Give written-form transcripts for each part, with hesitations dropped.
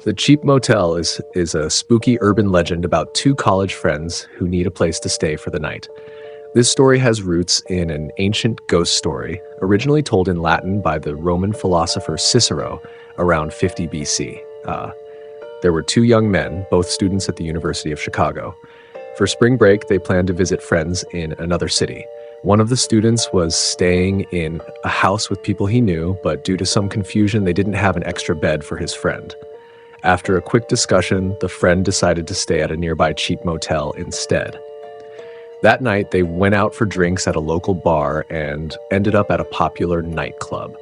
The Cheap Motel is a spooky urban legend about two college friends who need a place to stay for the night. This story has roots in an ancient ghost story, originally told in Latin by the Roman philosopher Cicero around 50 BC. There were two young men, both students at the University of Chicago. For spring break, they planned to visit friends in another city. One of the students was staying in a house with people he knew, but due to some confusion, they didn't have an extra bed for his friend. After a quick discussion, the friend decided to stay at a nearby cheap motel instead. That night, they went out for drinks at a local bar and ended up at a popular nightclub.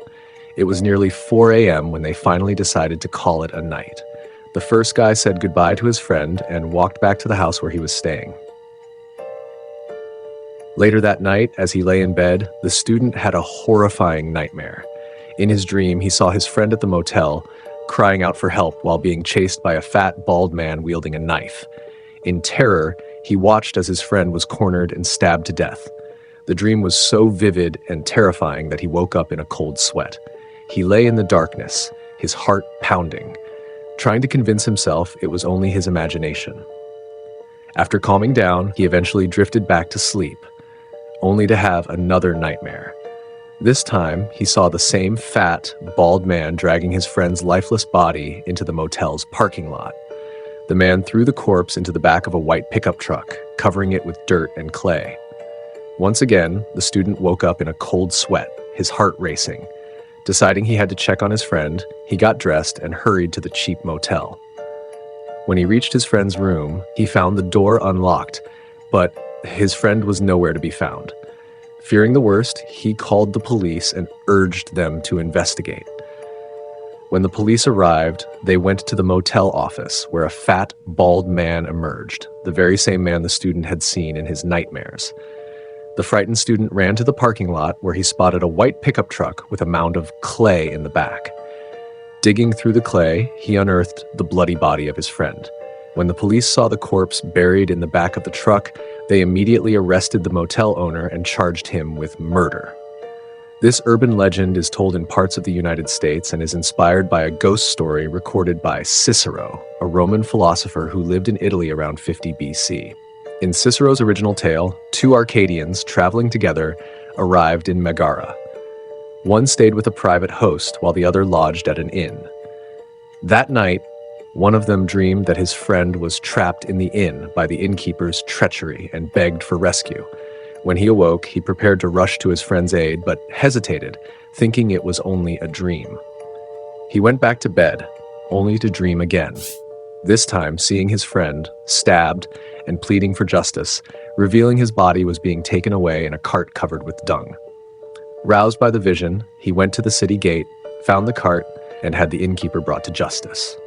It was nearly 4 a.m. when they finally decided to call it a night. The first guy said goodbye to his friend and walked back to the house where he was staying. Later that night, as he lay in bed, the student had a horrifying nightmare. In his dream, he saw his friend at the motel crying out for help while being chased by a fat, bald man wielding a knife. In terror, he watched as his friend was cornered and stabbed to death. The dream was so vivid and terrifying that he woke up in a cold sweat. He lay in the darkness, his heart pounding, trying to convince himself it was only his imagination. After calming down, he eventually drifted back to sleep, only to have another nightmare. This time, he saw the same fat, bald man dragging his friend's lifeless body into the motel's parking lot. The man threw the corpse into the back of a white pickup truck, covering it with dirt and clay. Once again, the student woke up in a cold sweat, his heart racing. Deciding he had to check on his friend, he got dressed and hurried to the cheap motel. When he reached his friend's room, he found the door unlocked, but his friend was nowhere to be found. Fearing the worst, he called the police and urged them to investigate. When the police arrived, they went to the motel office where a fat, bald man emerged, the very same man the student had seen in his nightmares. The frightened student ran to the parking lot where he spotted a white pickup truck with a mound of clay in the back. Digging through the clay, he unearthed the bloody body of his friend. When the police saw the corpse buried in the back of the truck, they immediately arrested the motel owner and charged him with murder. This urban legend is told in parts of the United States and is inspired by a ghost story recorded by Cicero, a Roman philosopher who lived in Italy around 50 BC. In Cicero's original tale, two Arcadians traveling together arrived in Megara. One stayed with a private host while the other lodged at an inn. That night, one of them dreamed that his friend was trapped in the inn by the innkeeper's treachery and begged for rescue. When he awoke, he prepared to rush to his friend's aid, but hesitated, thinking it was only a dream. He went back to bed, only to dream again, this time seeing his friend stabbed and pleading for justice, revealing his body was being taken away in a cart covered with dung. Roused by the vision, he went to the city gate, found the cart, and had the innkeeper brought to justice.